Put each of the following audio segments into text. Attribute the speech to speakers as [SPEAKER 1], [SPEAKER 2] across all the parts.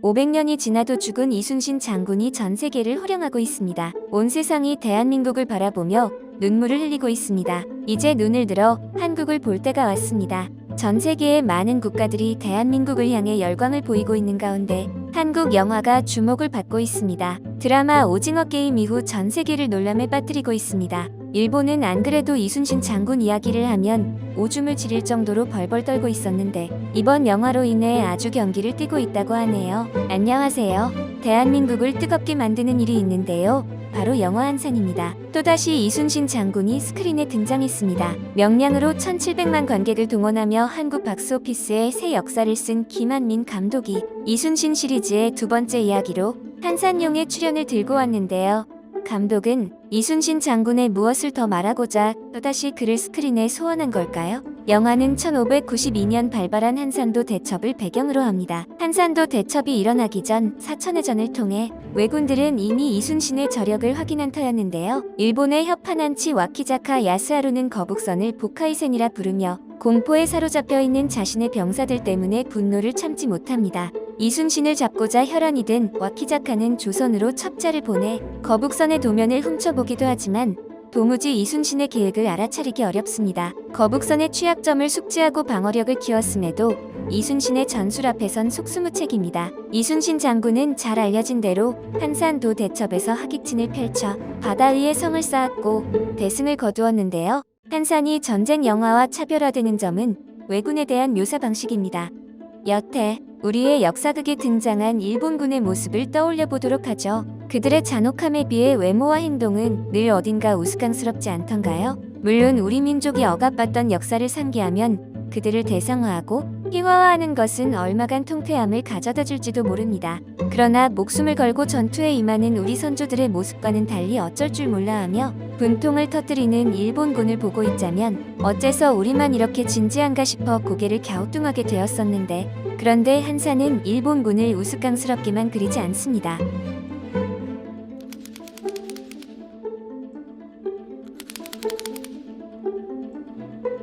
[SPEAKER 1] 500년이 지나도 죽은 이순신 장군이 전 세계를 호령하고 있습니다. 온 세상이 대한민국을 바라보며 눈물을 흘리고 있습니다. 이제 눈을 들어 한국을 볼 때가 왔습니다. 전 세계의 많은 국가들이 대한민국을 향해 열광을 보이고 있는 가운데 한국 영화가 주목을 받고 있습니다. 드라마 오징어 게임 이후 전 세계를 논란에 빠뜨리고 있습니다. 일본은 안 그래도 이순신 장군 이야기를 하면 오줌을 지릴 정도로 벌벌 떨고 있었는데 이번 영화로 인해 아주 경기를 띄고 있다고 하네요. 안녕하세요. 대한민국을 뜨겁게 만드는 일이 있는데요. 바로 영화 한산입니다. 또다시 이순신 장군이 스크린에 등장했습니다. 명량으로 1700만 관객을 동원하며 한국 박스오피스에 새 역사를 쓴 김한민 감독이 이순신 시리즈의 두 번째 이야기로 한산용의 출연을 들고 왔는데요. 감독은 이순신 장군의 무엇을 더 말하고자 또다시 그를 스크린에 소환한 걸까요? 영화는 1592년 발발한 한산도 대첩을 배경으로 합니다. 한산도 대첩이 일어나기 전 사천해전을 통해 왜군들은 이미 이순신의 저력을 확인한 터였는데요. 일본의 협판한치 와키자카 야스하루는 거북선을 보카이센이라 부르며 공포에 사로잡혀 있는 자신의 병사들 때문에 분노를 참지 못합니다. 이순신을 잡고자 혈안이 든 와키자카는 조선으로 첩자를 보내 거북선의 도면을 훔쳐보기도 하지만 도무지 이순신의 계획을 알아차리기 어렵습니다. 거북선의 취약점을 숙지하고 방어력을 키웠음에도 이순신의 전술 앞에선 속수무책입니다. 이순신 장군은 잘 알려진 대로 한산도 대첩에서 하객진을 펼쳐 바다 위에 성을 쌓았고 대승을 거두었는데요. 한산이 전쟁 영화와 차별화되는 점은 왜군에 대한 묘사 방식입니다. 여태 우리의 역사극에 등장한 일본군의 모습을 떠올려 보도록 하죠. 그들의 잔혹함에 비해 외모와 행동은 늘 어딘가 우스꽝스럽지 않던가요? 물론 우리 민족이 억압받던 역사를 상기하면 그들을 대상화하고 희화화하는 것은 얼마간 통쾌함을 가져다 줄지도 모릅니다. 그러나 목숨을 걸고 전투에 임하는 우리 선조들의 모습과는 달리 어쩔 줄 몰라하며 분통을 터뜨리는 일본군을 보고 있자면 어째서 우리만 이렇게 진지한가 싶어 고개를 갸우뚱하게 되었었는데 그런데 한산은 일본군을 우스꽝스럽게만 그리지 않습니다.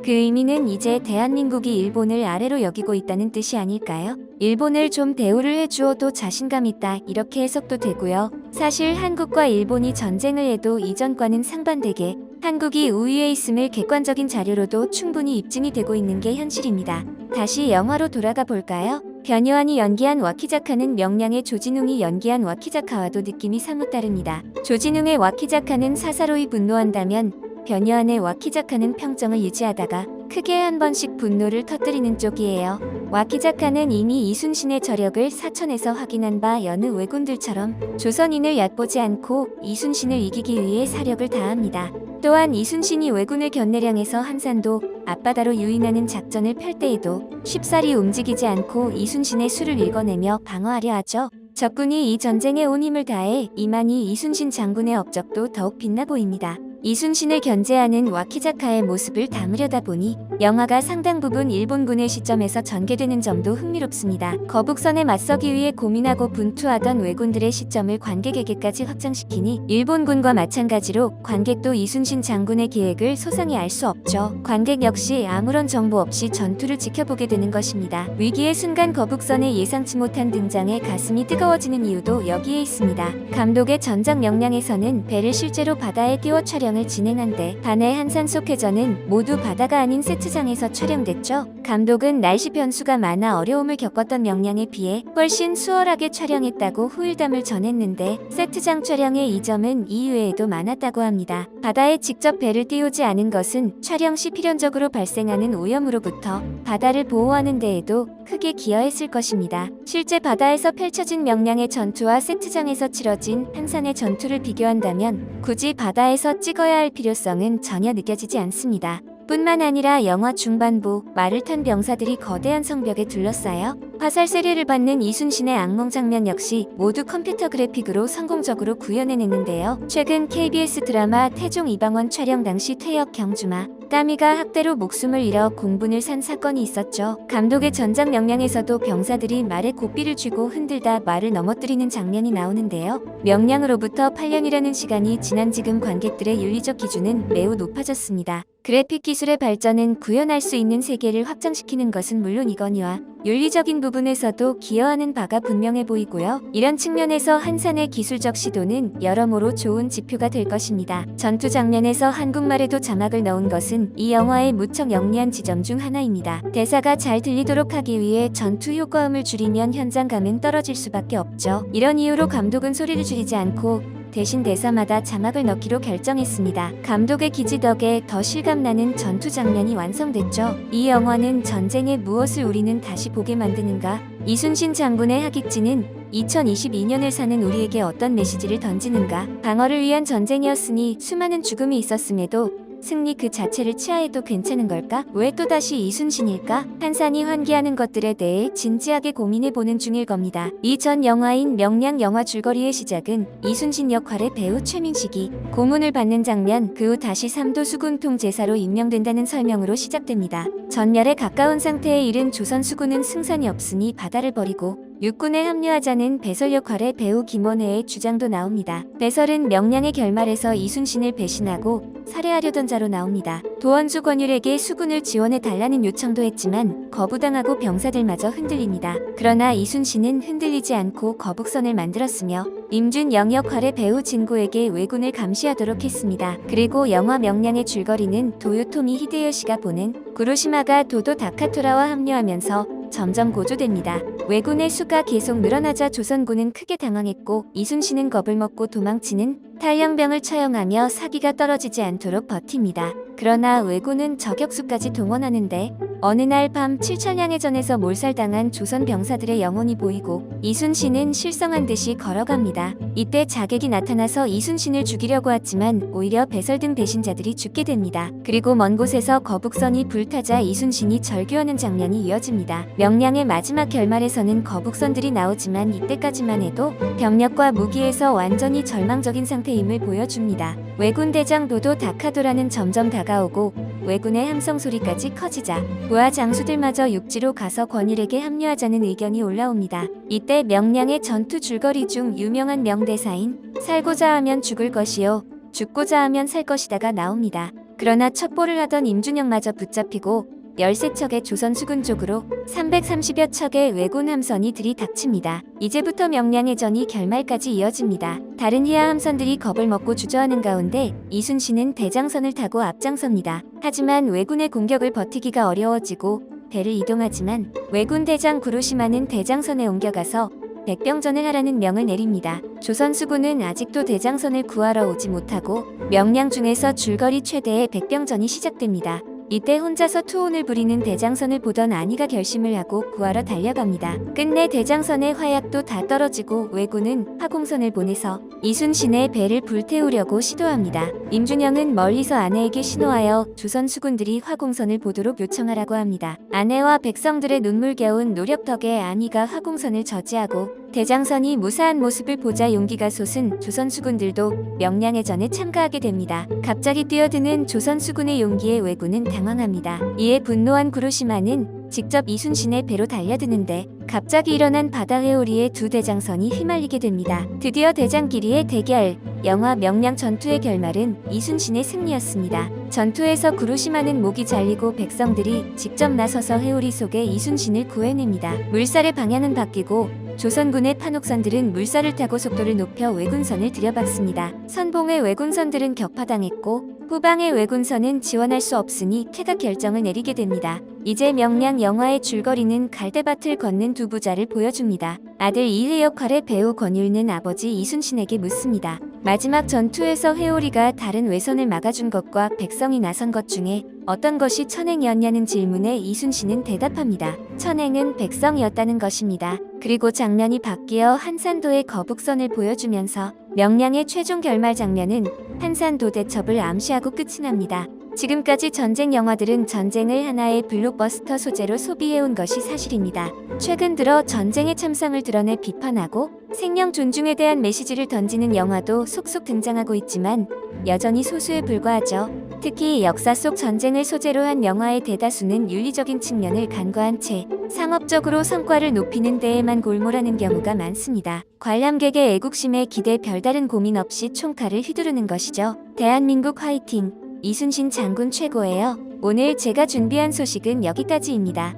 [SPEAKER 1] 그 의미는 이제 대한민국이 일본을 아래로 여기고 있다는 뜻이 아닐까요? 일본을 좀 대우를 해주어도 자신감 있다 이렇게 해석도 되고요. 사실 한국과 일본이 전쟁을 해도 이전과는 상반되게 한국이 우위에 있음을 객관적인 자료로도 충분히 입증이 되고 있는 게 현실입니다. 다시 영화로 돌아가 볼까요? 변요한이 연기한 와키자카는 명량의 조진웅이 연기한 와키자카와도 느낌이 사뭇 다릅니다. 조진웅의 와키자카는 사사로이 분노한다면 변요한의 와키자카는 평정을 유지하다가 크게 한 번씩 분노를 터뜨리는 쪽이에요. 와키자카는 이미 이순신의 저력을 사천에서 확인한 바 여느 왜군들처럼 조선인을 얕보지 않고 이순신을 이기기 위해 사력을 다합니다. 또한 이순신이 왜군을 견내량해서 한산도 앞바다로 유인하는 작전을 펼 때에도 쉽사리 움직이지 않고 이순신의 수를 읽어내며 방어하려 하죠. 적군이 이 전쟁에 온 힘을 다해 임하니 이순신 장군의 업적도 더욱 빛나 보입니다. 이순신을 견제하는 와키자카의 모습을 담으려다 보니 영화가 상당 부분 일본군의 시점에서 전개되는 점도 흥미롭습니다. 거북선에 맞서기 위해 고민하고 분투하던 왜군들의 시점을 관객에게까지 확장시키니 일본군과 마찬가지로 관객도 이순신 장군의 계획을 소상히 알 수 없죠. 관객 역시 아무런 정보 없이 전투를 지켜보게 되는 것입니다. 위기의 순간 거북선의 예상치 못한 등장에 가슴이 뜨거워지는 이유도 여기에 있습니다. 감독의 전작 명량에서는 배를 실제로 바다에 띄워 촬영을 진행한데 반해 한산 속 해전은 모두 바다가 아닌 세트장에서 촬영됐죠. 감독은 날씨 변수가 많아 어려움을 겪었던 명량에 비해 훨씬 수월하게 촬영했다고 후일담을 전했는데 세트장 촬영의 이점은 이외에도 많았다고 합니다. 바다에 직접 배를 띄우지 않은 것은 촬영 시 필연적으로 발생하는 오염으로부터 바다를 보호하는 데에도 크게 기여했을 것입니다. 실제 바다에서 펼쳐진 명량의 전투와 세트장에서 치러진 한산의 전투를 비교한다면 굳이 바다에서 찍어야 할 필요성은 전혀 느껴지지 않습니다. 뿐만 아니라 영화 중반부 말을 탄 병사들이 거대한 성벽에 둘러싸여 화살 세례를 받는 이순신의 악몽 장면 역시 모두 컴퓨터 그래픽으로 성공적으로 구현해냈는데요. 최근 KBS 드라마 태종 이방원 촬영 당시 퇴역 경주마 까미가 학대로 목숨을 잃어 공분을 산 사건이 있었죠. 감독의 전작 명량에서도 병사들이 말에 고삐를 쥐고 흔들다 말을 넘어뜨리는 장면이 나오는데요. 명량으로부터 8년이라는 시간이 지난 지금 관객들의 윤리적 기준은 매우 높아졌습니다. 그래픽 기술의 발전은 구현할 수 있는 세계를 확장시키는 것은 물론이거니와 윤리적인 부분에서도 기여하는 바가 분명해 보이고요. 이런 측면에서 한산의 기술적 시도는 여러모로 좋은 지표가 될 것입니다. 전투 장면에서 한국말에도 자막을 넣은 것은 이 영화의 무척 영리한 지점 중 하나입니다. 대사가 잘 들리도록 하기 위해 전투 효과음을 줄이면 현장감은 떨어질 수밖에 없죠. 이런 이유로 감독은 소리를 줄이지 않고 대신 대사마다 자막을 넣기로 결정했습니다. 감독의 기지 덕에 더 실감나는 전투 장면이 완성됐죠. 이 영화는 전쟁의 무엇을 우리는 다시 보게 만드는가? 이순신 장군의 하객지는 2022년을 사는 우리에게 어떤 메시지를 던지는가? 방어를 위한 전쟁이었으니 수많은 죽음이 있었음에도 승리 그 자체를 취하해도 괜찮은 걸까? 왜 또다시 이순신일까? 한산이 환기하는 것들에 대해 진지하게 고민해보는 중일 겁니다. 이 전 영화인 명량 영화 줄거리의 시작은 이순신 역할의 배우 최민식이 고문을 받는 장면, 그 후 다시 삼도 수군통 제사로 임명된다는 설명으로 시작됩니다. 전멸에 가까운 상태에 이른 조선 수군은 승산이 없으니 바다를 버리고 육군에 합류하자는 배설 역할의 배우 김원혜의 주장도 나옵니다. 배설은 명량의 결말에서 이순신을 배신하고 살해하려던 자로 나옵니다. 도원주 권율에게 수군을 지원해 달라는 요청도 했지만 거부당하고 병사들마저 흔들립니다. 그러나 이순신은 흔들리지 않고 거북선을 만들었으며 임준영 역할의 배우 진구에게 왜군을 감시하도록 했습니다. 그리고 영화 명량의 줄거리는 도요토미 히데요시가 보낸 구로시마가 도도 다카토라와 합류하면서 점점 고조됩니다. 왜군의 수가 계속 늘어나자 조선군은 크게 당황했고 이순신은 겁을 먹고 도망치는 탈영병을 처형하며 사기가 떨어지지 않도록 버팁니다. 그러나 왜군은 저격수까지 동원하는데 어느 날 밤 칠천량의 전에서 몰살당한 조선 병사들의 영혼이 보이고 이순신은 실성한 듯이 걸어갑니다. 이때 자객이 나타나서 이순신을 죽이려고 했지만 오히려 배설 등 배신자들이 죽게 됩니다. 그리고 먼 곳에서 거북선이 불타자 이순신이 절규하는 장면이 이어집니다. 명량의 마지막 결말에서는 거북선들이 나오지만 이때까지만 해도 병력과 무기에서 완전히 절망적인 상태임을 보여줍니다. 왜군 대장 도도 다카도라는 점점 다가오고 왜군의 함성 소리까지 커지자 부하 장수들마저 육지로 가서 권율에게 합류하자는 의견이 올라옵니다. 이때 명량의 전투 줄거리 중 유명한 명대사인 살고자 하면 죽을 것이요 죽고자 하면 살 것이다가 나옵니다. 그러나 첩보를 하던 임준영마저 붙잡히고 13척의 조선 수군 쪽으로 330여 척의 왜군 함선이 들이닥칩니다. 이제부터 명량의 전이 결말까지 이어집니다. 다른 희야 함선들이 겁을 먹고 주저하는 가운데 이순신은 대장선을 타고 앞장섭니다. 하지만 왜군의 공격을 버티기가 어려워지고 배를 이동하지만 왜군 대장 구로시마는 대장선에 옮겨가서 백병전을 하라는 명을 내립니다. 조선 수군은 아직도 대장선을 구하러 오지 못하고 명량 중에서 줄거리 최대의 백병전이 시작됩니다. 이때 혼자서 투혼을 부리는 대장선을 보던 안희가 결심을 하고 구하러 달려갑니다. 끝내 대장선의 화약도 다 떨어지고 왜군은 화공선을 보내서 이순신의 배를 불태우려고 시도합니다. 임준영은 멀리서 아내에게 신호하여 조선 수군들이 화공선을 보도록 요청하라고 합니다. 아내와 백성들의 눈물겨운 노력 덕에 안희가 화공선을 저지하고 대장선이 무사한 모습을 보자 용기가 솟은 조선 수군들도 명량의 전에 참가하게 됩니다. 갑자기 뛰어드는 조선 수군의 용기에 왜군은 당황합니다. 이에 분노한 구로시마는 직접 이순신의 배로 달려드는데 갑자기 일어난 바다 회오리에 두 대장선이 휘말리게 됩니다. 드디어 대장끼리의 대결. 영화 명량 전투의 결말은 이순신의 승리였습니다. 전투에서 구로시마는 목이 잘리고 백성들이 직접 나서서 회오리 속에 이순신을 구해냅니다. 물살의 방향은 바뀌고 조선군의 판옥선들은 물살을 타고 속도를 높여 왜군선을 들여박습니다. 선봉의 왜군선들은 격파당했고 후방의 왜군선은 지원할 수 없으니 퇴각 결정을 내리게 됩니다. 이제 명량 영화의 줄거리는 갈대밭을 걷는 두 부자를 보여줍니다. 아들 이회 역할의 배우 권율은 아버지 이순신에게 묻습니다. 마지막 전투에서 회오리가 다른 왜선을 막아준 것과 백성이 나선 것 중에 어떤 것이 천행이었냐는 질문에 이순신은 대답합니다. 천행은 백성이었다는 것입니다. 그리고 장면이 바뀌어 한산도의 거북선을 보여주면서 명량의 최종 결말 장면은 한산도 대첩을 암시하고 끝이 납니다. 지금까지 전쟁 영화들은 전쟁을 하나의 블록버스터 소재로 소비해온 것이 사실입니다. 최근 들어 전쟁의 참상을 드러내 비판하고 생명 존중에 대한 메시지를 던지는 영화도 속속 등장하고 있지만 여전히 소수에 불과하죠. 특히 역사 속 전쟁을 소재로 한 영화의 대다수는 윤리적인 측면을 간과한 채 상업적으로 성과를 높이는 데에만 골몰하는 경우가 많습니다. 관람객의 애국심에 기대 별다른 고민 없이 총칼을 휘두르는 것이죠. 대한민국 화이팅! 이순신 장군 최고예요. 오늘 제가 준비한 소식은 여기까지입니다.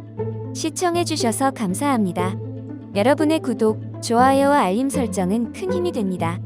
[SPEAKER 1] 시청해주셔서 감사합니다. 여러분의 구독, 좋아요와 알림 설정은 큰 힘이 됩니다.